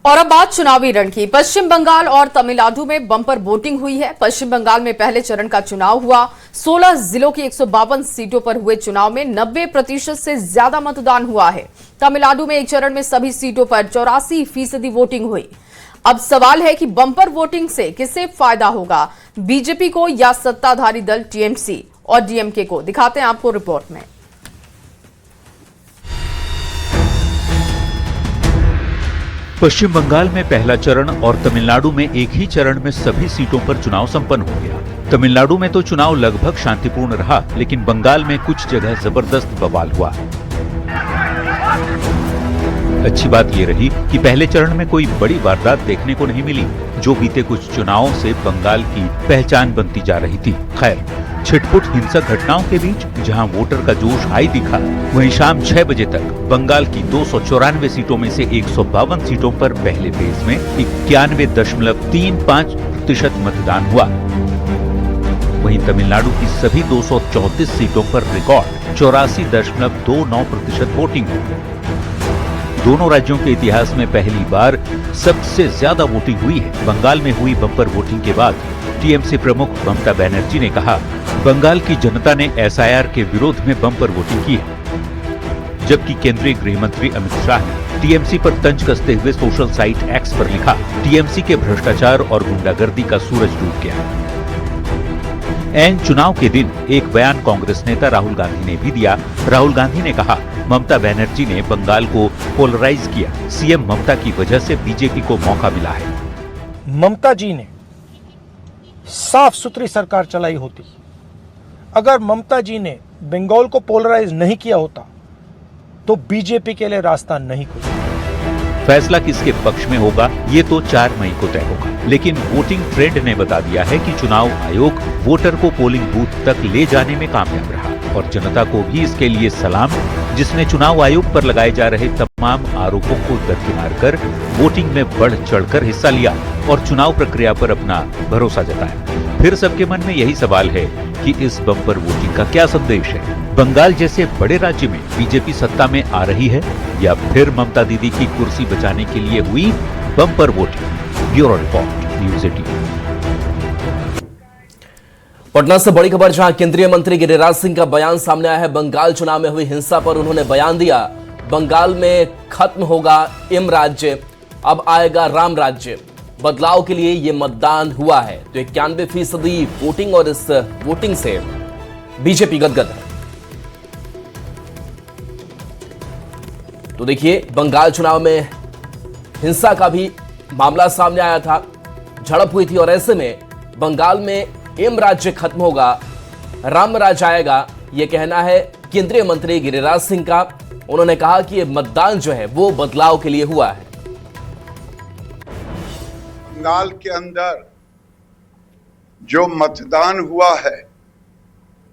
और अब बात चुनावी रण की। पश्चिम बंगाल और तमिलनाडु में बम्पर वोटिंग हुई है। पश्चिम बंगाल में पहले चरण का चुनाव हुआ। 16 जिलों की 152 सीटों पर हुए चुनाव में 90% से ज्यादा मतदान हुआ है। तमिलनाडु में एक चरण में सभी सीटों पर 84% वोटिंग हुई। अब सवाल है कि बम्पर वोटिंग से किसे फायदा होगा, बीजेपी को या सत्ताधारी दल टीएमसी और डीएमके को? दिखाते हैं आपको रिपोर्ट में। पश्चिम बंगाल में पहला चरण और तमिलनाडु में एक ही चरण में सभी सीटों पर चुनाव संपन्न हो गया। तमिलनाडु में तो चुनाव लगभग शांतिपूर्ण रहा, लेकिन बंगाल में कुछ जगह जबरदस्त बवाल हुआ। अच्छी बात ये रही कि पहले चरण में कोई बड़ी वारदात देखने को नहीं मिली, जो बीते कुछ चुनावों से बंगाल की पहचान बनती जा रही थी। खैर, छिटपुट हिंसक घटनाओं के बीच जहां वोटर का जोश हाई दिखा, वहीं शाम 6 बजे तक बंगाल की 294 सीटों में से 152 सीटों पर पहले फेज में 91.35% मतदान हुआ। वहीं तमिलनाडु की सभी 234 सीटों पर रिकॉर्ड 84.29% वोटिंग हुई। दोनों राज्यों के इतिहास में पहली बार सबसे ज्यादा वोटिंग हुई है। बंगाल में हुई बम्पर वोटिंग के बाद टीएमसी प्रमुख ममता बनर्जी ने कहा, बंगाल की जनता ने एसआईआर के विरोध में बम्पर वोटिंग की है। जबकि केंद्रीय गृह मंत्री अमित शाह ने टीएमसी पर तंज कसते हुए सोशल साइट एक्स पर लिखा, टीएमसी के भ्रष्टाचार और गुंडागर्दी का सूरज डूब गया। ऐन चुनाव के दिन एक बयान कांग्रेस नेता राहुल गांधी ने भी दिया। राहुल गांधी ने कहा, ममता बनर्जी ने बंगाल को पोलराइज किया। सीएम ममता की वजह से बीजेपी को मौका मिला है। ममता जी ने साफ सुथरी सरकार चलाई होती। अगर ममता जी ने बंगाल को पोलराइज नहीं किया होता तो बीजेपी के लिए रास्ता नहीं खुला। फैसला किसके पक्ष में होगा, ये तो 4 मई को तय होगा। लेकिन वोटिंग ट्रेंड ने बता दिया है कि चुनाव आयोग वोटर को पोलिंग बूथ तक ले जाने में कामयाब रहा और जनता को भी इसके लिए सलाम, जिसने चुनाव आयोग पर लगाए जा रहे तमाम आरोपों को दरकिनार कर वोटिंग में बढ़ चढ़कर हिस्सा लिया और चुनाव प्रक्रिया पर अपना भरोसा जताया। फिर सबके मन में यही सवाल है कि इस बम्पर वोटिंग का क्या संदेश है? बंगाल जैसे बड़े राज्य में बीजेपी सत्ता में आ रही है या फिर ममता दीदी की कुर्सी बचाने के लिए हुई bumper voting? Bureau report, news 18। Patna से बड़ी खबर, जहां केंद्रीय मंत्री गिरिराज सिंह का बयान सामने आया है। बंगाल चुनाव में हुई हिंसा पर उन्होंने बयान दिया, बंगाल में खत्म होगा एम राज्य, अब आएगा राम राज्य। बदलाव के लिए ये मतदान हुआ है। तो 91% वोटिंग और इस वोटिंग से बीजेपी गदगद है। तो देखिए, बंगाल चुनाव में हिंसा का भी मामला सामने आया था, झड़प हुई थी और ऐसे में बंगाल में एम राज्य खत्म होगा, राम राज्य आएगा, यह कहना है केंद्रीय मंत्री गिरिराज सिंह का। उन्होंने कहा कि यह मतदान जो है वो बदलाव के लिए हुआ है। बंगाल के अंदर जो मतदान हुआ है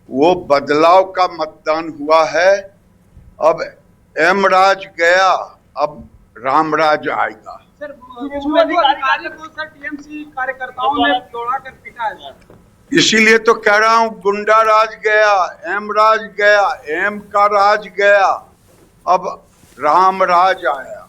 वो बदलाव का मतदान हुआ है। अब एम राज गया, अब राम राज आएगा। सर, अधिकारी को सर टीएमसी कार्यकर्ताओं ने दौड़ा कर पीटा है। इसीलिए तो कह रहा हूं, गुंडा राज गया, एम राज गया, एम का राज गया, अब राम राज आया।